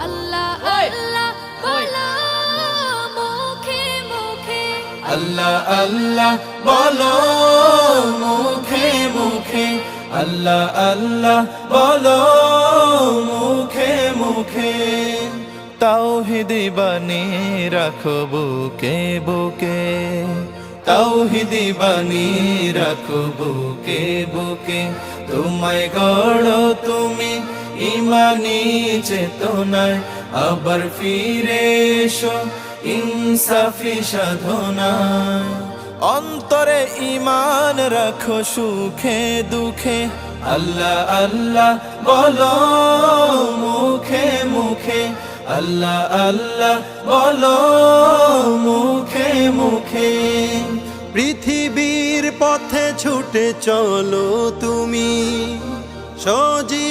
আল্লাহ আল্লাহ বলো মুখে মুখে, আল্লাহ আল্লাহ বলো মুখে মুখে, আল্লাহ আল্লাহ বলো মুখে মুখে। তাওহীদি বাণী রাখো বুকে বুকে, তাওহীদি বাণী রাখো বুকে বুকে। তোমায় গড়ো তুমি ইমানি চেতনায়, আবার ফিরে এসো ইনসাফি সাধনায়। অন্তরে ঈমান রাখো সুখে দুঃখে, আল্লাহ আল্লাহ বলো মুখে মুখে, আল্লাহ আল্লাহ বলো মুখে মুখে। পৃথিবীর পথে ছুটে চলো তুমি সজীব